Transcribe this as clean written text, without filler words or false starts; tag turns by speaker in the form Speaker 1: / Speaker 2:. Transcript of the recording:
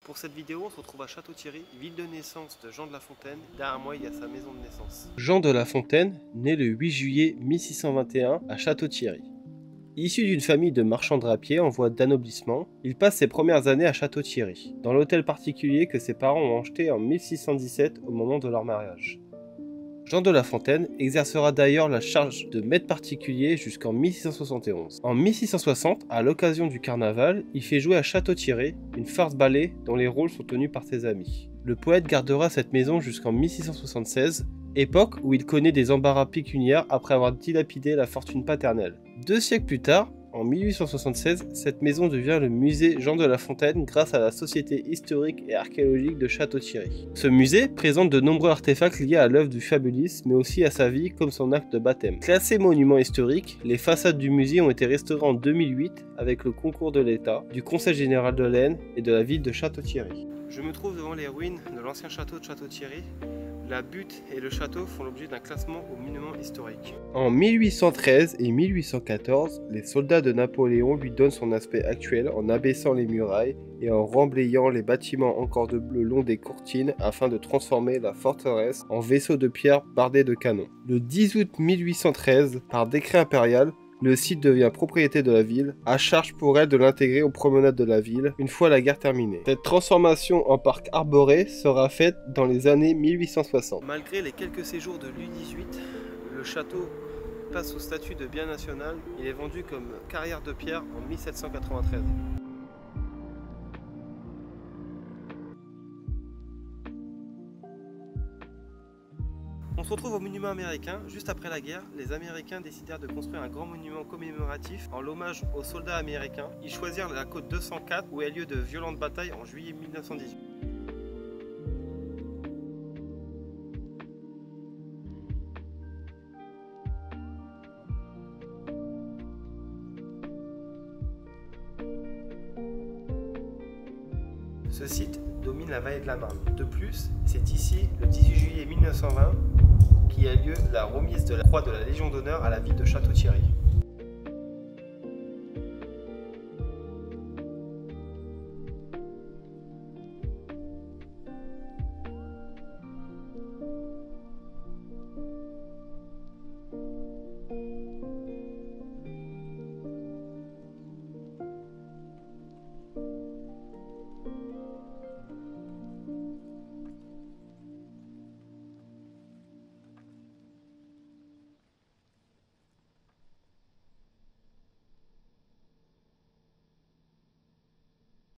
Speaker 1: Pour cette vidéo, on se retrouve à Château-Thierry, ville de naissance de Jean de La Fontaine. Derrière moi, il y a sa maison de naissance. Jean de La Fontaine, né le 8 juillet 1621 à Château-Thierry. Issu d'une famille de marchands drapiers en voie d'anoblissement, il passe ses premières années à Château-Thierry, dans l'hôtel particulier que ses parents ont acheté en 1617 au moment de leur mariage. Jean de La Fontaine exercera d'ailleurs la charge de maître particulier jusqu'en 1671. En 1660, à l'occasion du carnaval, il fait jouer à Château-Thierry une farce ballet dont les rôles sont tenus par ses amis. Le poète gardera cette maison jusqu'en 1676, époque où il connaît des embarras pécuniaires après avoir dilapidé la fortune paternelle. 2 siècles plus tard, en 1876, cette maison devient le musée Jean de La Fontaine grâce à la Société historique et archéologique de Château-Thierry. Ce musée présente de nombreux artefacts liés à l'œuvre du fabuliste, mais aussi à sa vie comme son acte de baptême. Classés monuments historiques, les façades du musée ont été restaurées en 2008 avec le concours de l'État, du Conseil général de l'Aisne et de la ville de Château-Thierry. Je me trouve devant les ruines de l'ancien château de Château-Thierry. La butte et le château font l'objet d'un classement au monument historique. En 1813 et 1814, les soldats de Napoléon lui donnent son aspect actuel en abaissant les murailles et en remblayant les bâtiments encore de bleu le long des courtines afin de transformer la forteresse en vaisseau de pierre bardé de canons. Le 10 août 1813, par décret impérial, le site devient propriété de la ville, à charge pour elle de l'intégrer aux promenades de la ville, une fois la guerre terminée. Cette transformation en parc arboré sera faite dans les années 1860. Malgré les quelques séjours de Louis XVIII, le château passe au statut de bien national. Il est vendu comme carrière de pierre en 1793. On se retrouve au monument américain. Juste après la guerre, les Américains décidèrent de construire un grand monument commémoratif en l'hommage aux soldats américains. Ils choisirent la côte 204 où a lieu de violentes batailles en juillet 1918. Ce site domine la vallée de la Marne. De plus, c'est ici, le 18 juillet 1920, qui a lieu la remise de la croix de la Légion d'honneur à la ville de Château-Thierry.